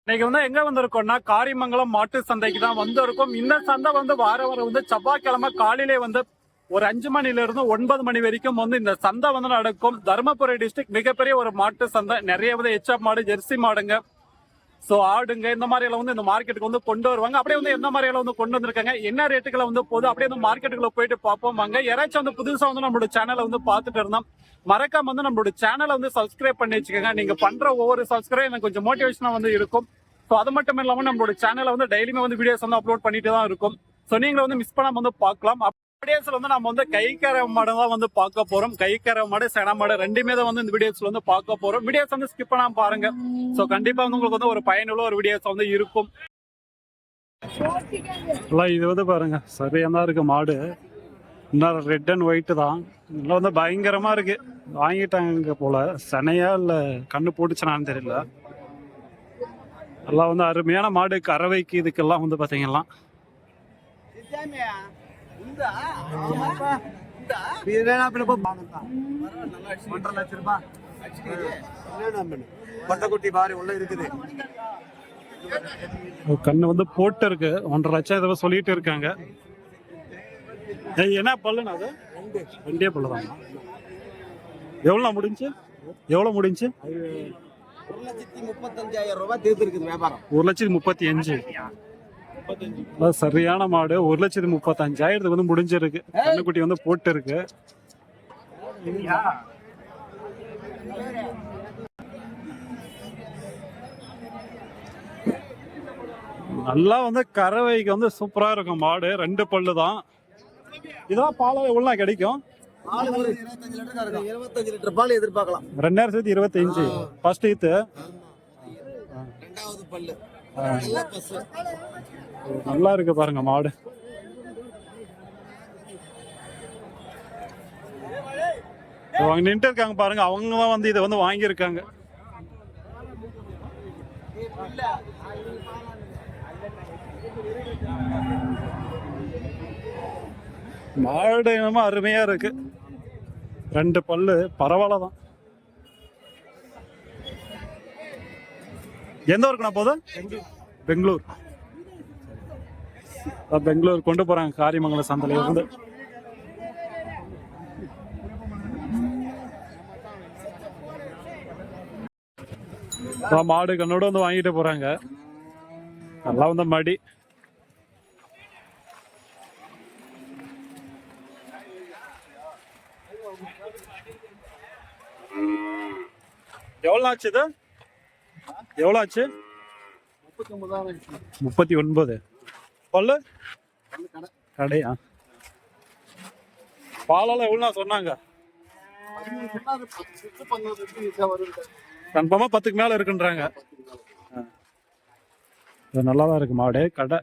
இன்னைக்கு வந்து எங்க வந்திருக்கோம்னா காரிமங்கலம் மாட்டு சந்தைக்கு தான் வந்திருக்கோம். இந்த சந்தை வந்து வாரம் வந்து செவ்வாய்க்கிழமை காலையிலே வந்து ஒரு 5 மணில இருந்து 9 மணி வரைக்கும் வந்து இந்த சந்தை வந்து நடக்கும். தருமபுரி டிஸ்ட்ரிக்ட் மிகப்பெரிய ஒரு மாட்டு சந்தை. நிறைய வந்து எச்எப் மாடு, ஜெர்சி மாடுங்க, சோ ஆடுங்க, இந்த மாதிரி எல்லாம் வந்து இந்த மார்க்கெட்டுக்கு வந்து கொண்டு வருவாங்க. அப்படியே வந்து எந்த மாதிரி எல்லாம் வந்து கொண்டு வந்திருக்காங்க, என்ன ரேட்டுகளை வந்து போகுது, அப்படியே வந்து மார்க்கெட்டுக்குள்ள போயிட்டு பார்ப்போம் வாங்க. யாராச்சும் வந்து புதுசா வந்து நம்மளோட சேனலை வந்து பார்த்துட்டு இருந்தோம், மறக்காம வந்து நம்மளோட சேனலை வந்து சப்ஸ்கிரைப் பண்ணி வச்சுக்கோங்க. நீங்க பண்ற ஒவ்வொரு சப்ஸ்கிரைப் எனக்கு கொஞ்சம் மோட்டிவேஷனா வந்து இருக்கும். ஸோ அது மட்டும் இல்லாம நம்மளோட சேனல்ல வந்து டெய்லியுமே வந்து வீடியோஸ் வந்து அப்லோட் பண்ணிட்டு தான் இருக்கும். ஸோ நீங்க வந்து மிஸ் பண்ணாம வந்து பார்க்கலாம். வீடியோஸ்ல வந்து நம்ம வந்து கைக்கரை மாடு தான் வந்து பார்க்க போறோம். கைக்கரை மாடு, சென மாடு ரெண்டுமே தான் வந்து இந்த வீடியோஸ்ல வந்து பார்க்க போறோம். வீடியோஸ் வந்து ஸ்கிப் பண்ணாம பாருங்க. ஸோ கண்டிப்பா வந்து உங்களுக்கு வந்து ஒரு பயனுள்ள ஒரு வீடியோஸ் வந்து இருக்கும். இது வந்து பாருங்க சரியா இருக்கு மாடு. இன்னும் ரெட் அண்ட் ஒயிட் தான். இதெல்லாம் வந்து பயங்கரமா இருக்கு. வாங்கிட்டாங்க போல. செனையா இல்ல கண்ணு போட்டுச்சுனான்னு தெரியல. எல்லாம் வந்து அருமையான மாடு. கறவைக்கு இதுக்கெல்லாம் வந்து பாத்தீங்கன்னா கண்ணு வந்து போட்டு இருக்கு. 1.5 லட்சம் இதை சொல்லிட்டு இருக்காங்க. என்ன பல்லுண்ணா அது? ரெண்டே பல்லு தான். எவ்வளோ முடிஞ்சு? 1,35,000 ரூபாய் தேர்த்திருக்குது வியாபாரம். 1,35,000 சரியான மாடு. 1,35,000 வந்து முடிஞ்சிருக்கு. கண்ணுக்குட்டி வந்து போட்டு இருக்கு. நல்லா வந்து கறவைக்கு வந்து சூப்பரா இருக்கும் மாடு. 2 பல்லு தான். இதெல்லாம் பால் எவ்வளோ கிடைக்கும்? 25 லிட்டர் பால் எதிர்பார்க்கலாம். 2025 ஃபர்ஸ்ட் ஈத்து. ரெண்டாவது பல்லு நல்லா இருக்கு பாருங்க மாடு. அவங்க நின்று இருக்காங்க பாருங்க. அவங்க தான் வந்து இதை வந்து வாங்கியிருக்காங்க. மாடு என்னமோ அருமையா இருக்கு. 2 பல்லு பரவாயில்ல தான். எந்த ஊருக்குண்ணா போதும்? பெங்களூர். பெங்களூர் கொண்டு போறாங்க காரிமங்கலம் சந்தையில இருந்து. மாடு கண்ணோட வந்து வாங்கிட்டு போறாங்க. நல்லா வந்து மடி. எவ்வளோ ஆச்சு இது? எவ்வளோ ஆச்சு? 39. பல்லு கடையா? பாலெல்லாம் எவ்வளோ சொன்னாங்க? கன்ஃபார்மா 10க்கு மேல இருக்குன்றாங்க. நல்லா தான் இருக்கு மாடு. கடை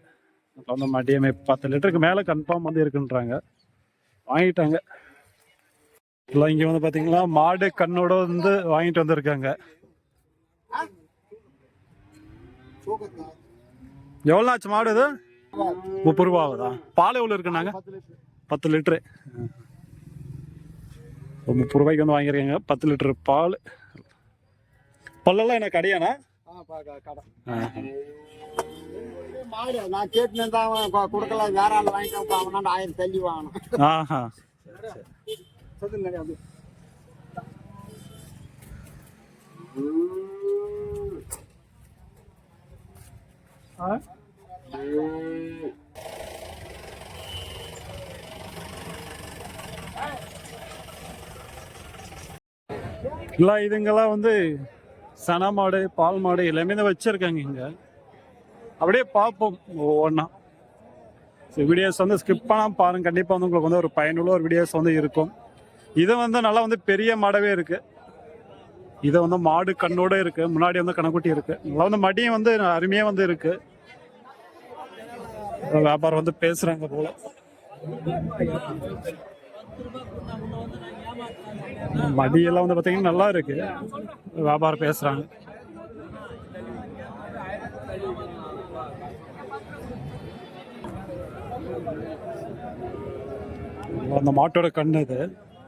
வந்து மடியமே 10 லிட்டருக்கு மேல கன்ஃபார்ம் வந்து இருக்குன்றாங்க. வாங்கிட்டாங்க. இல்லை இங்க வந்து பாத்தீங்களா மாடு கண்ணோட வந்து வாங்கிட்டு வந்திருக்காங்க. எவ்வளோ ஆச்சு மாடு இது? 30 ரூபா ஆகுதா? பால் எவ்வளோ இருக்குன்னாங்க? 10 லிட்டரு. 30 ரூபாய்க்கு வந்து வாங்கியிருக்காங்க 10 லிட்டரு பால். பல்லெல்லாம் என்ன கடையாண்ணா? நான் கேட்டு கொடுக்கல, வேற ஆள் வாங்கிட்டு 1000 தள்ளி வாங்கணும். இல்லை இதுங்கெல்லாம் வந்து சன மாடு, பால் மாடு எல்லாமே தான் வச்சிருக்காங்க இங்க. அப்படியே பார்ப்போம் ஒவ்வொன்றா. வீடியோஸ் வந்து ஸ்கிப் பண்ணாமல் பாருங்க. கண்டிப்பாக வந்து உங்களுக்கு வந்து ஒரு பயனுள்ள ஒரு வீடியோஸ் வந்து இருக்கும். இது வந்து நல்லா வந்து பெரிய மாடவே இருக்கு. இதை வந்து மாடு கண்ணோட இருக்கு. முன்னாடி வந்து கணக்குட்டி இருக்கு. நல்லா வந்து மடியும் வந்து அருமையா வந்து இருக்கு. வியாபாரம் வந்து பேசுறாங்க போல. மடியெல்லாம் வந்து பார்த்தீங்கன்னா நல்லா இருக்கு. வியாபாரம் பேசுறாங்க. அந்த மாட்டோட கண்ணு இது.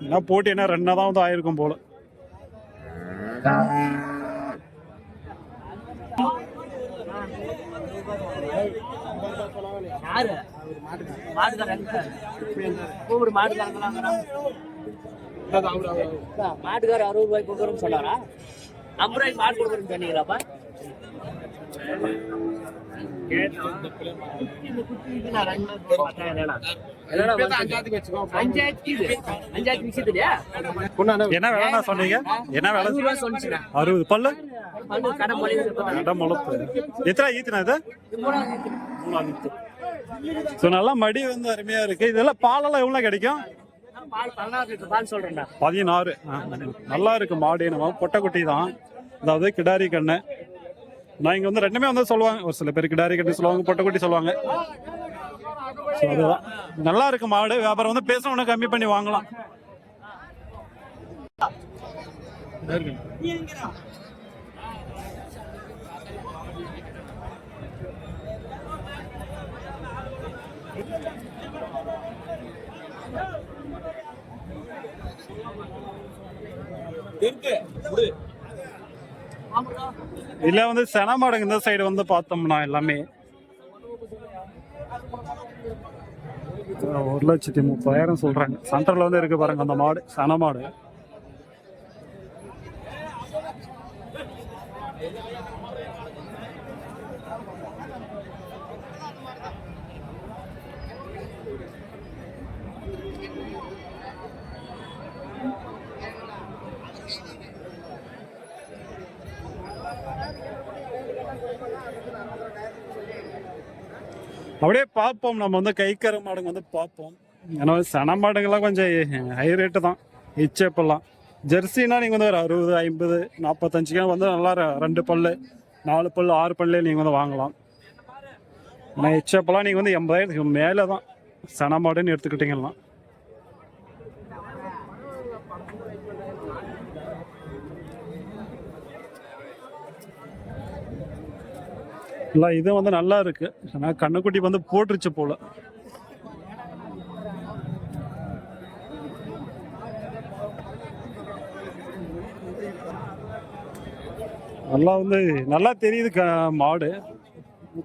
என்ன போட்டு என்ன 2 தான் வந்து ஆயிருக்கும் போல. யாரு மாட்டுக்காரங்க கூப்பிடு மாட்டுக்காரங்க மாட்டுக்காரர் 60 ரூபாய்க்கு கொடுக்குறோன்னு சொன்னாரா 50 ரூபாய்க்கு மாட்டு கொடுக்குறேன்னு சொன்னீங்களாப்பா என்ன வேலை சொன்னீங்க? என்ன வேலை? 60 பல்லு கடை முளப்பு. எத்தனை ஈத்துனா இது? ஸோ நல்லா மடி வந்து அருமையா இருக்கு. இதெல்லாம் பாலெல்லாம் எவ்வளவு கிடைக்கும்? 16. நல்லா இருக்கு மாடு. நம்ம பொட்டைக்குட்டி தான், அதாவது கிடாரி கண்ணு. நான் இங்க வந்து ரெண்டுமே வந்து சொல்லுவாங்க, ஒரு சில பேர் கிடாரி கண்ணு சொல்லுவாங்க, பொட்டைக்குட்டி சொல்லுவாங்க. ஸோ அதுதான் நல்லா இருக்கு மாடு. வியாபாரம் வந்து பேசணும், கம்மி பண்ணி வாங்கலாம். இல்ல வந்து செனமாடுங்க இந்த சைடு வந்து பார்த்தோம்னா எல்லாமே 1,30,000 சொல்றாங்க. சென்டர்ல வந்து இருக்கு பாருங்க அந்த மாடு, செனமாடு. அப்படியே பார்ப்போம், நம்ம வந்து கைக்கரை மாடுங்க வந்து பார்ப்போம். ஏன்னா சன மாடுங்கள்லாம் கொஞ்சம் ஹை ரேட்டு தான். இச்சப்பெல்லாம் ஜெர்சினா நீங்கள் வந்து ஒரு 60, 50, 45 வந்து நல்லா 2 பல்லு 4 பல்லு 6 பல்லே நீங்கள் வந்து வாங்கலாம். ஆனால் இச்சப்பெல்லாம் நீங்கள் வந்து 80,000 மேலே தான் சன மாடுன்னு எடுத்துக்கிட்டீங்கன்னா. இல்லை இது வந்து நல்லா இருக்கு. ஆனால் கண்ணுக்குட்டி வந்து போட்டுருச்சு போல. நல்லா வந்து நல்லா தெரியுது மாடு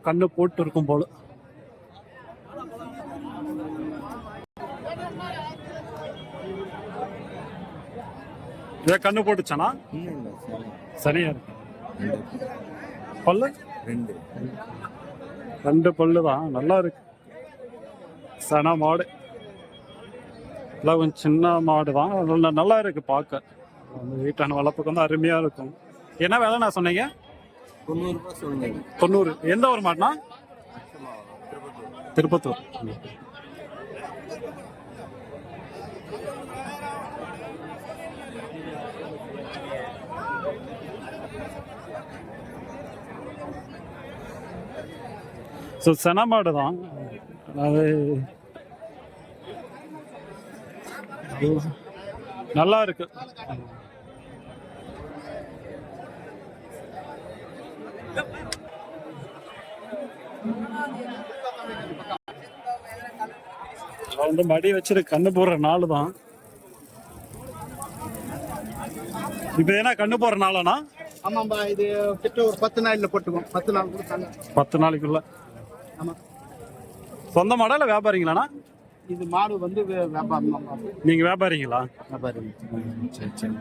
கண்ணு போட்டு இருக்கும் போல. இதை கண்ணு போட்டுச்சானா? சரியா இருக்கு. பல்லு 2 பல்லு தான். நல்லா இருக்கு. சன மாடு எல்லாம் கொஞ்சம் சின்ன மாடு தான். நல்லா இருக்கு பார்க்க. வீட்டான வளர்ப்புக்கு வந்து அருமையா இருக்கும். என்ன வேலை நான் சொன்னீங்க? 90. எந்த ஒரு மாடுனா? திருப்பத்தூர். ஸோ சென மாடு தான். அது நல்லா இருக்கு. வந்து மடி வச்சிருக்கு கண்ணு போடுற நாள் தான். இப்ப என்ன கண்ணு போடுற நாளானா? ஆமாம்பா, இது கிட்ட ஒரு 10 நாள்ல போட்டுக்கும். 10 நாள் கொடுத்தாங்க. 10 நாளைக்குள்ள. ஆமா. சொந்த மாடா இல்ல வியாபாரிங்களாண்ணா? இது மாடு வந்து வியாபாரம். நீங்க வியாபாரிங்களா? வியாபாரி. சரி சரி.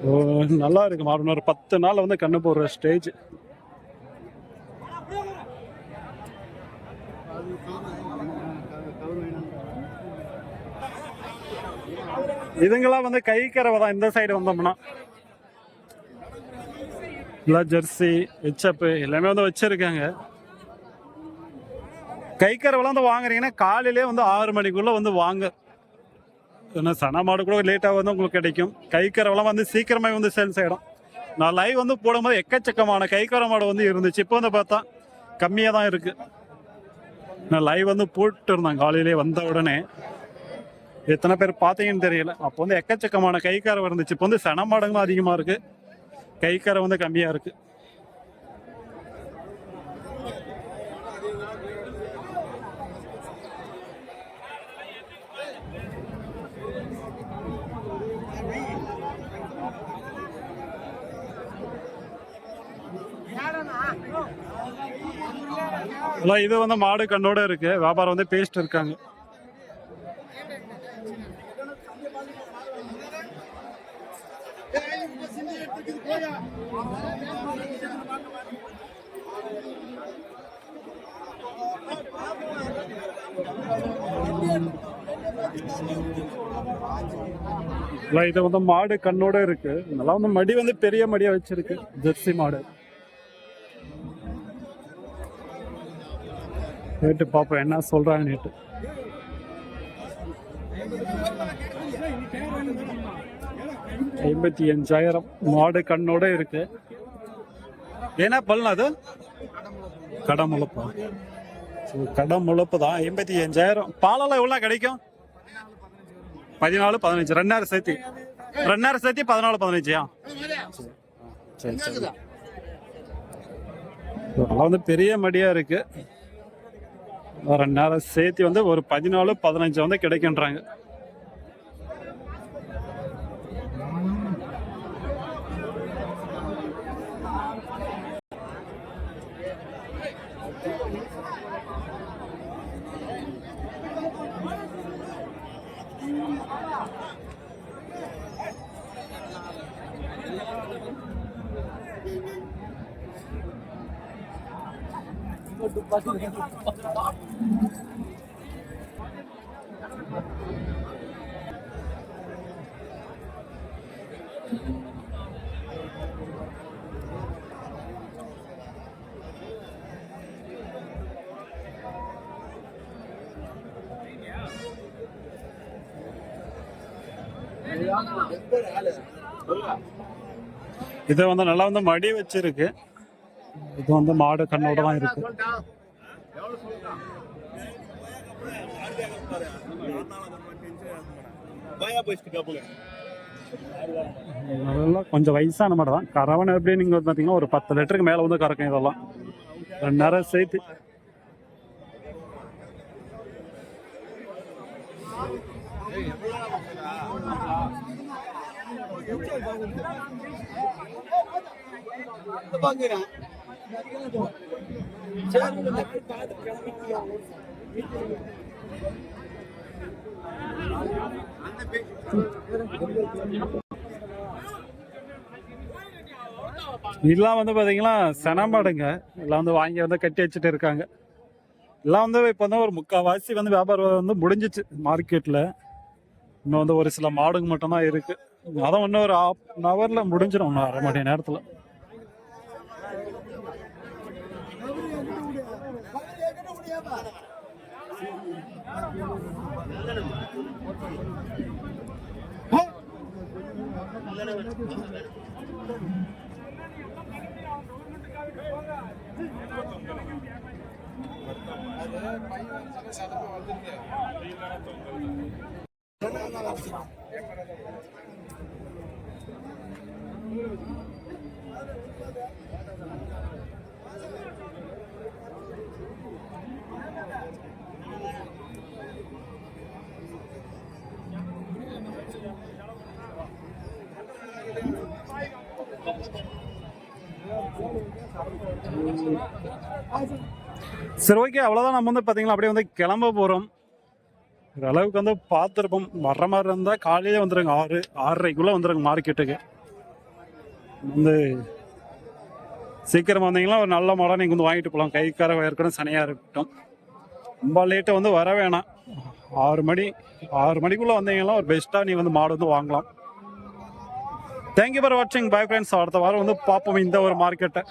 ஓ நல்லா இருக்கு மாடு. ஒரு 10 நாள் வந்து கண்ணு போடுற ஸ்டேஜ். இதுங்கெல்லாம் வந்து கை கறவை தான். இந்த சைடு வந்தோம்னா இல்லை ஜெர்சி ஹெச்எப் எல்லாமே வந்து வச்சிருக்காங்க. கை கறவைலாம் வந்து வாங்குறீங்கன்னா காலையிலே வந்து 6 மணிக்குள்ள வந்து வாங்க. ஏன்னா சன மாடு கூட லேட்டாக வந்து உங்களுக்கு கிடைக்கும். கை கறவைலாம் வந்து சீக்கிரமே வந்து சேல்ஸ் ஆகிடும். நான் லைவ் வந்து போடும்போது எக்கச்சக்கமான கை கறவை மாடு வந்து இருந்துச்சு. இப்போ வந்து பார்த்தா கம்மியாக தான் இருக்கு. நான் லைவ் வந்து போட்டு இருந்தேன் காலையிலே வந்த உடனே. எத்தனை பேர் பார்த்தீங்கன்னு தெரியல. அப்போ வந்து எக்கச்சக்கமான கைக்காரை இருந்துச்சு. இப்போ வந்து சன மாடுங்களும் அதிகமாக இருக்கு, கைக்காரை வந்து கம்மியாக இருக்கு. இது வந்து மாடு கண்ணோட இருக்கு. வியாபாரம் வந்து பேஸ்ட் இருக்காங்க. இது வந்து மாடு கண்ணோட இருக்கு. நல்லா வந்து மடி வந்து பெரிய மடியா வச்சிருக்கு. ஜெர்சி மாடு கேட்டு பாப்போம் என்ன சொல்றாங்க. நேற்று 55,000 மாடு கண்ணோட இருக்கு. ஏன்னா பல்லு அது கடமுழப்பா. கடமுழப்பு தான். 55,000. பாலெல்லாம் எவ்வளோ கிடைக்கும்? 14, 15 2,000 சேர்த்து 14, 15. சரி சரி. அதெல்லாம் வந்து பெரிய மடியா இருக்கு. 2,000 சேர்த்து வந்து ஒரு 14, 15 வந்து கிடைக்கின்றாங்க. இது வந்து நல்லா வந்து மடி வச்சிருக்கு. இது வந்து மாடு கண்ணோட தான் இருக்கு. நல்லா கொஞ்சம் வயசான மாடு தான். கறவனை எப்படி நீங்க பார்த்தீங்கன்னா ஒரு 10 லிட்டருக்கு மேல வந்து கறக்கும். இதெல்லாம் 2,000 சேர்த்து. இதெல்லாம் வந்து பாத்தீங்கன்னா செனமாடுங்க. எல்லாம் வந்து வாங்கி வந்து கட்டி வச்சுட்டு இருக்காங்க. எல்லாம் வந்து இப்போ வந்து ஒரு 3/4 வந்து வியாபாரம் வந்து முடிஞ்சிச்சு மார்க்கெட்ல. இன்னும் வந்து ஒரு சில மாடுங்க மட்டும்தான் இருக்கு. அதான் இன்னும் ஒரு 1/2 ஹவர்ல முடிஞ்சிடும். 1/2 மணி நேரத்துல. சரி, ஓகே. அவ்வளோதான். நம்ம வந்து பார்த்தீங்கன்னா அப்படியே வந்து கிளம்ப போகிறோம். ஓரளவுக்கு வந்து பார்த்துருப்போம். வர்ற மாதிரி இருந்தால் காலையிலே வந்துடுங்க. 6, 6:30க்குள்ளே வந்துடுங்க மார்க்கெட்டுக்கு. வந்து சீக்கிரமாக வந்தீங்கன்னா ஒரு நல்ல மாடாக நீங்கள் வந்து வாங்கிட்டு போகலாம். கைக்கார இருக்கணும், சனையாக இருக்கட்டும். ரொம்ப லேட்டை வந்து வர வேணாம். 6 மணிக்குள்ளே வந்தீங்கன்னா ஒரு பெஸ்ட்டாக நீங்கள் வந்து மாடு வந்து வாங்கலாம். தேங்க்யூ ஃபார் வாட்சிங். Bye friends. அடுத்த வாரம் வந்து பார்ப்போம் இந்த ஒரு மார்க்கெட்டை.